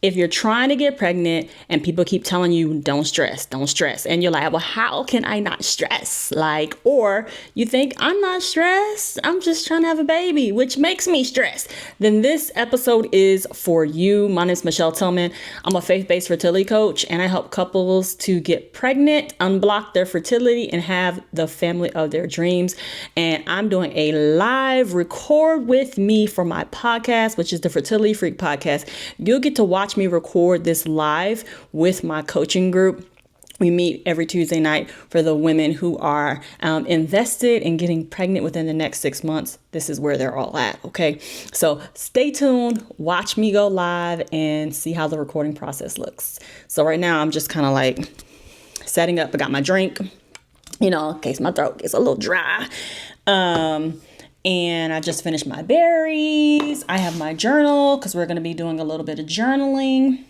if you're trying to get pregnant and people keep telling you, don't stress, and you're like, well, how can I not stress? Like, or you think I'm not stressed, I'm just trying to have a baby, which makes me stressed, then this episode is for you. My name is Michelle Tillman. I'm a faith-based fertility coach, and I help couples to get pregnant, unblock their fertility, and have the family of their dreams. And I'm doing a live record with me for my podcast, which is the Fertility Freak Podcast. You'll get to watch me record this live with my coaching group. We meet every Tuesday night for the women who are invested in getting pregnant within the next 6 months. This is where they're all at. Okay. So stay tuned, watch me go live and see how the recording process looks. So right now I'm just kind of like setting up. I got my drink, in case my throat gets a little dry. And I just finished my berries. I have my journal because we're going to be doing a little bit of journaling.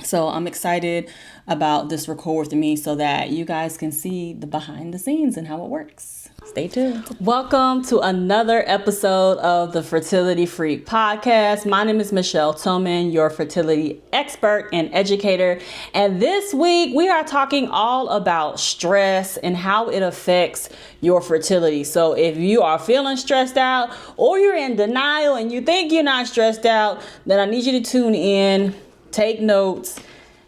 So I'm excited about this record with me so that you guys can see the behind the scenes and how it works. Stay tuned. Welcome to another episode of the Fertility Freak Podcast. My name is Michelle Tillman, your fertility expert and educator. And this week we are talking all about stress and how it affects your fertility. So if you are feeling stressed out or you're in denial and you think you're not stressed out, then I need you to tune in, take notes,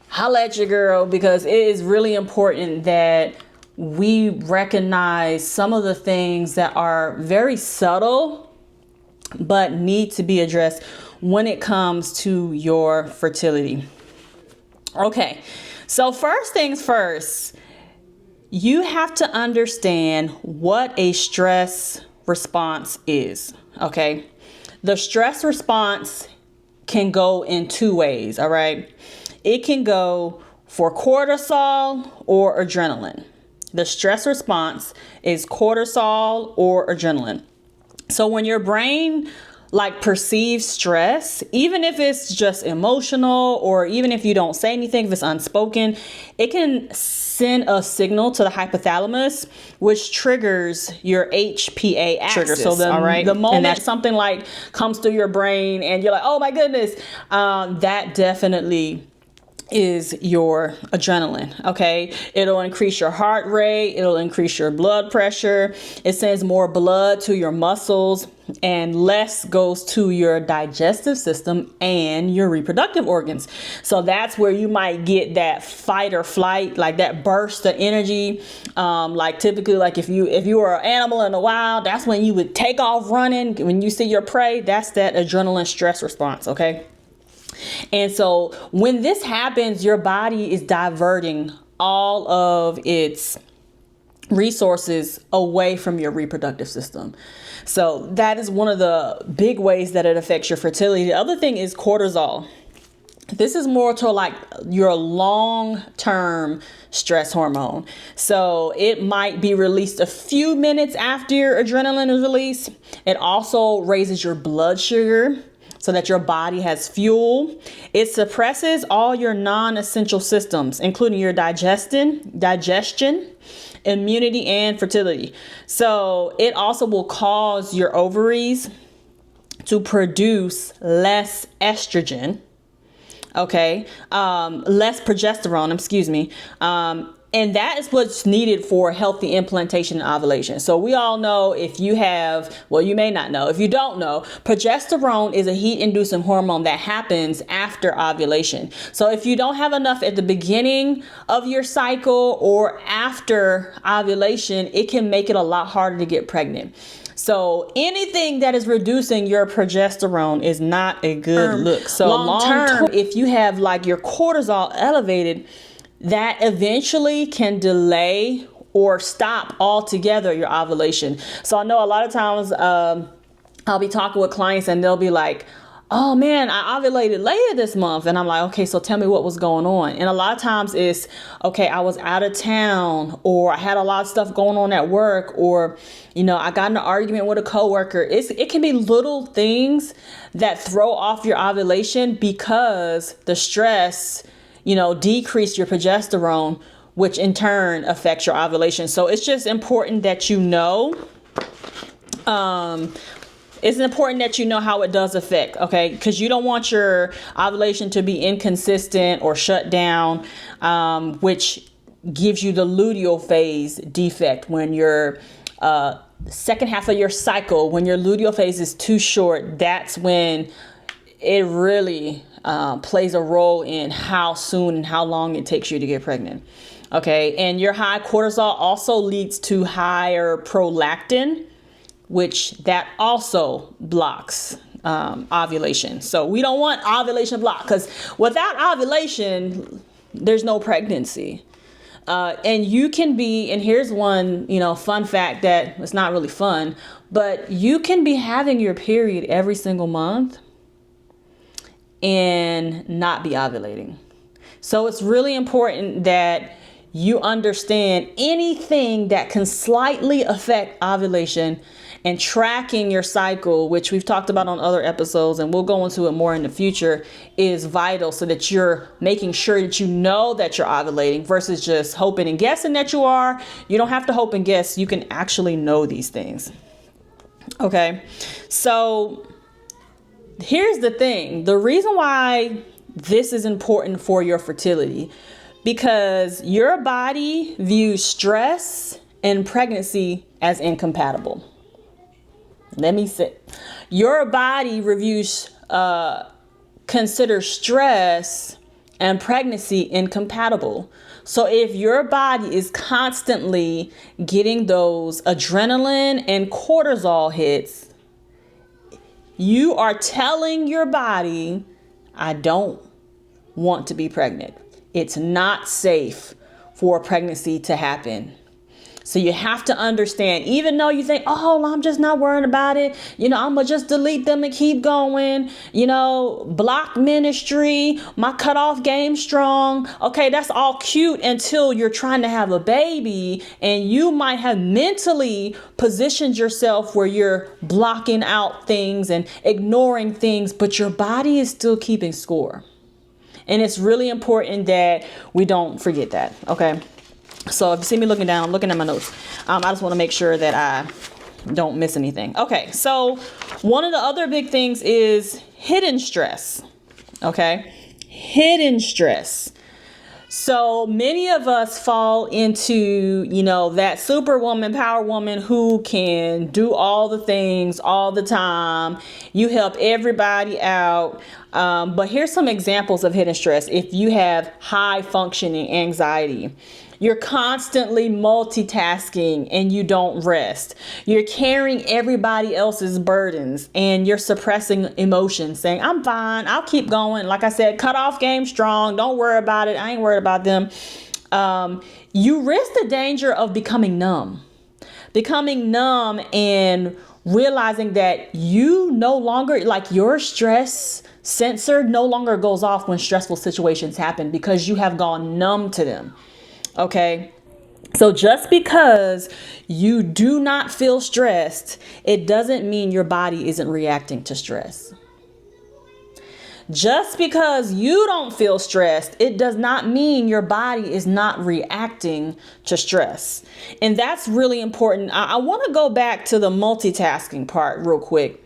holla at your girl, because it is really important that we recognize some of the things that are very subtle but need to be addressed when it comes to your fertility. Okay, so first things first, you have to understand what a stress response is. Okay, the stress response can go in two ways. All right, it can go for cortisol or adrenaline. The stress response is cortisol or adrenaline. So when your brain perceives stress, even if it's just emotional or even if you don't say anything, if it's unspoken, it can send a signal to the hypothalamus, which triggers your HPA axis. So the moment that something comes through your brain and you're like, oh my goodness, that definitely is your adrenaline. Okay. It'll increase your heart rate. It'll increase your blood pressure. It sends more blood to your muscles and less goes to your digestive system and your reproductive organs. So that's where you might get that fight or flight, like that burst of energy. Typically, if you were an animal in the wild, that's when you would take off running. When you see your prey, that's that adrenaline stress response. Okay. And so when this happens, your body is diverting all of its resources away from your reproductive system. So that is one of the big ways that it affects your fertility. The other thing is cortisol. This is more to your long-term stress hormone. So it might be released a few minutes after your adrenaline is released. It also raises your blood sugar so that your body has fuel. It suppresses all your non-essential systems, including your digestion, immunity, and fertility. So it also will cause your ovaries to produce less estrogen, less progesterone, and that is what's needed for healthy implantation and ovulation. So we all know, if you may not know, if you don't know, progesterone is a heat-inducing hormone that happens after ovulation. So if you don't have enough at the beginning of your cycle or after ovulation, it can make it a lot harder to get pregnant. So anything that is reducing your progesterone is not a good look. So long term, if you have your cortisol elevated, that eventually can delay or stop altogether your ovulation. So I know a lot of times I'll be talking with clients and they'll be like, oh man, I ovulated later this month. And I'm like, okay, so tell me what was going on. And a lot of times it's, okay, I was out of town, or I had a lot of stuff going on at work, or, I got in an argument with a coworker. It can be little things that throw off your ovulation because the stress, decrease your progesterone, which in turn affects your ovulation. So it's just important that it's important that you know how it does affect, okay? Because you don't want your ovulation to be inconsistent or shut down, which gives you the luteal phase defect when your second half of your cycle, when your luteal phase is too short. That's when it really plays a role in how soon and how long it takes you to get pregnant. Okay, and your high cortisol also leads to higher prolactin, which that also blocks ovulation. So we don't want ovulation blocked, because without ovulation, there's no pregnancy. And you can be, and here's one, fun fact that it's not really fun, but you can be having your period every single month and not be ovulating. So it's really important that you understand anything that can slightly affect ovulation, and tracking your cycle, which we've talked about on other episodes, and we'll go into it more in the future, is vital, so that you're making sure that you know that you're ovulating versus just hoping and guessing that you are. You don't have to hope and guess. You can actually know these things. Okay. So here's the thing. The reason why this is important for your fertility, because your body views stress and pregnancy as incompatible. Let me say, your body considers stress and pregnancy incompatible. So if your body is constantly getting those adrenaline and cortisol hits, you are telling your body, I don't want to be pregnant. It's not safe for a pregnancy to happen. So you have to understand, even though you think, oh, I'm just not worried about it. I'm going to just delete them and keep going. Block ministry, my cutoff game strong. Okay, that's all cute until you're trying to have a baby, and you might have mentally positioned yourself where you're blocking out things and ignoring things, but your body is still keeping score. And it's really important that we don't forget that. Okay. So if you see me looking down, I'm looking at my notes. I just want to make sure that I don't miss anything. Okay. So one of the other big things is hidden stress. Okay. Hidden stress. So many of us fall into, that superwoman, power woman who can do all the things all the time. You help everybody out. But here's some examples of hidden stress. If you have high functioning anxiety, you're constantly multitasking and you don't rest. You're carrying everybody else's burdens and you're suppressing emotions, saying, I'm fine, I'll keep going. Like I said, cut off game strong. Don't worry about it. I ain't worried about them. You risk the danger of becoming numb and realizing that you no longer, like, your stress sensor no longer goes off when stressful situations happen because you have gone numb to them. Okay. So just because you do not feel stressed, it doesn't mean your body isn't reacting to stress. Just because you don't feel stressed, it does not mean your body is not reacting to stress. And that's really important. I want to go back to the multitasking part real quick,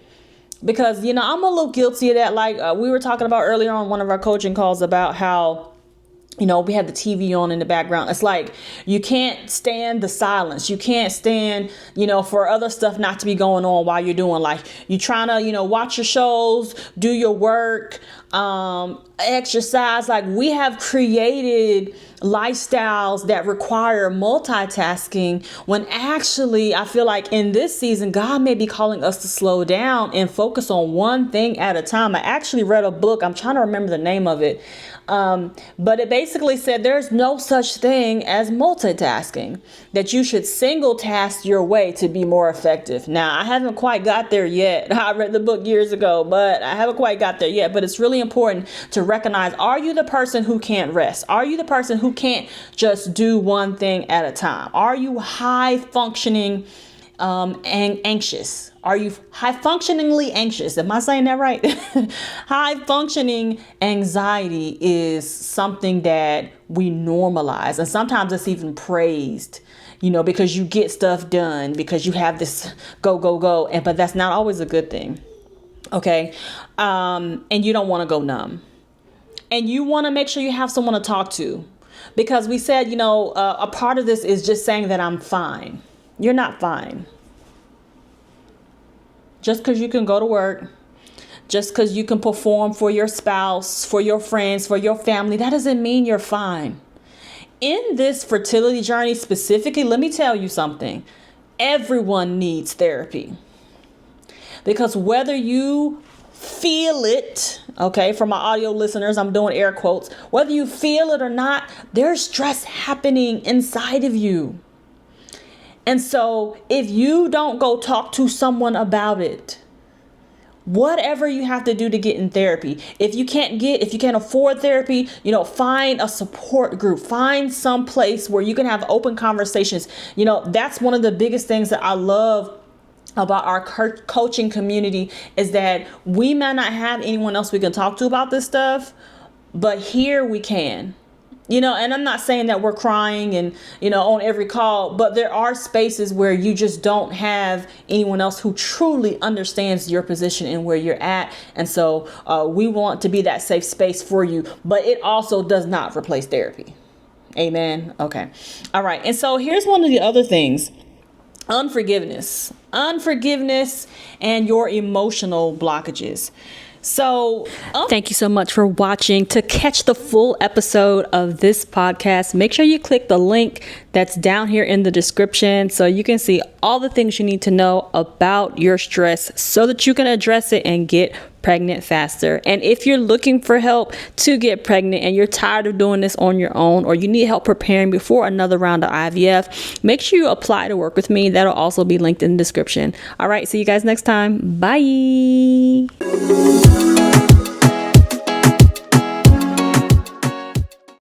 because, I'm a little guilty of that. Like we were talking about earlier on one of our coaching calls about how, we had the TV on in the background. It's like you can't stand the silence. You can't stand, for other stuff not to be going on while you're doing, like, you're trying to, watch your shows, do your work, exercise. Like, we have created lifestyles that require multitasking, when actually I feel like in this season, God may be calling us to slow down and focus on one thing at a time. I actually read a book. I'm trying to remember the name of it. But it basically said there's no such thing as multitasking, that you should single task your way to be more effective. Now, I haven't quite got there yet. I read the book years ago, but I haven't quite got there yet. But it's really important to recognize, are you the person who can't rest? Are you the person who can't just do one thing at a time? Are you high functioning and anxious? Are you high functioningly anxious? Am I saying that right? High functioning anxiety is something that we normalize, and sometimes it's even praised. because you get stuff done, because you have this go, go, go. But that's not always a good thing. Okay. And you don't want to go numb. And you want to make sure you have someone to talk to, because we said, a part of this is just saying that I'm fine. You're not fine. Just because you can go to work, just because you can perform for your spouse, for your friends, for your family, that doesn't mean you're fine. In this fertility journey specifically, let me tell you something. Everyone needs therapy. Because whether you feel it, okay, for my audio listeners, I'm doing air quotes, whether you feel it or not, there's stress happening inside of you. And so if you don't go talk to someone about it, whatever you have to do to get in therapy, if you can't afford therapy, find a support group, find some place where you can have open conversations. That's one of the biggest things that I love about our coaching community, is that we might not have anyone else we can talk to about this stuff, but here we can. And I'm not saying that we're crying and, on every call, but there are spaces where you just don't have anyone else who truly understands your position and where you're at. And so we want to be that safe space for you, but it also does not replace therapy. Amen. Okay. All right. And so here's one of the other things. Unforgiveness and your emotional blockages. So thank you so much for watching. To catch the full episode of this podcast, make sure you click the link that's down here in the description so you can see all the things you need to know about your stress so that you can address it and get pregnant faster. And if you're looking for help to get pregnant and you're tired of doing this on your own, or you need help preparing before another round of IVF, make sure you apply to work with me. That'll also be linked in the description. All right, see you guys next time. Bye.